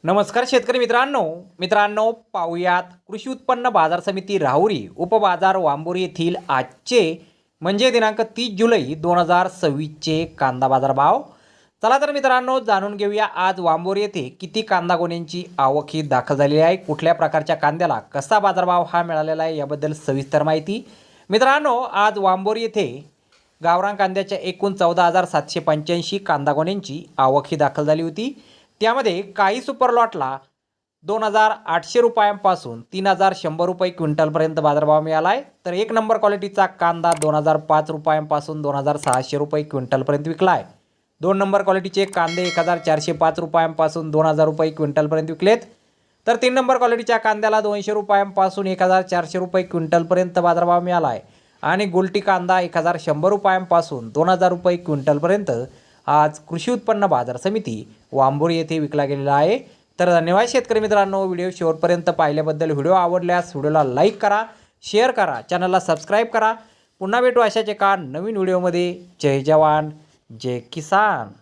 नमस्कार शेतकरी मित्रांनो पाहूयात कृषी उत्पन्न बाजार समिती राहुरी उपबाजार वांबोरी येथील आजचे म्हणजे दिनांक 30 जुलै 2026चे कांदा बाजार भाव। चला तर मित्रांनो जाणून घेऊया आज वांबोरी येथे किती कांदा गोण्यांची आवक ही दाखल झालेली आहे, कुठल्या प्रकारच्या कांद्याला कसा बाजारभाव हा मिळालेला आहे याबद्दल सविस्तर माहिती। मित्रांनो आज वांबोरी येथे गावरान कांद्याच्या एकूण 14,785 कांदा गोण्यांची आवक ही दाखल झाली होती। त्यामध्ये काही सुपर लॉटला 2,800 रुपयांपासून 3,100 रुपये क्विंटलपर्यंत बाजारभाव मिळाला आहे, तर एक नंबर क्वालिटीचा कांदा 2,005 रुपयांपासून 2,600 रुपये क्विंटलपर्यंत विकला आहे। दोन नंबर क्वालिटीचे कांदे 1,405 रुपयांपासून 2,000 रुपये क्विंटलपर्यंत विकलेत, तर तीन नंबर क्वालिटीच्या कांद्याला 200 रुपयांपासून 1,400 रुपये क्विंटलपर्यंत बाजारभाव मिळाला आहे आणि गुलटी कांदा 1,100 रुपयांपासून 2,000 रुपये क्विंटलपर्यंत आज कृषी उत्पन्न बाजार समिती वांबोरी येथे विकला गेलेला आहे। तर धन्यवाद शेतकरी मित्रांनो, व्हिडिओ शेवटपर्यंत पाहिल्याबद्दल। व्हिडिओ आवडल्यास व्हिडिओला लाईक करा, शेअर करा, चॅनलला सबस्क्राईब करा। पुन्हा भेटू अशाच एका नवीन व्हिडिओमध्ये। जय जवान जय किसान।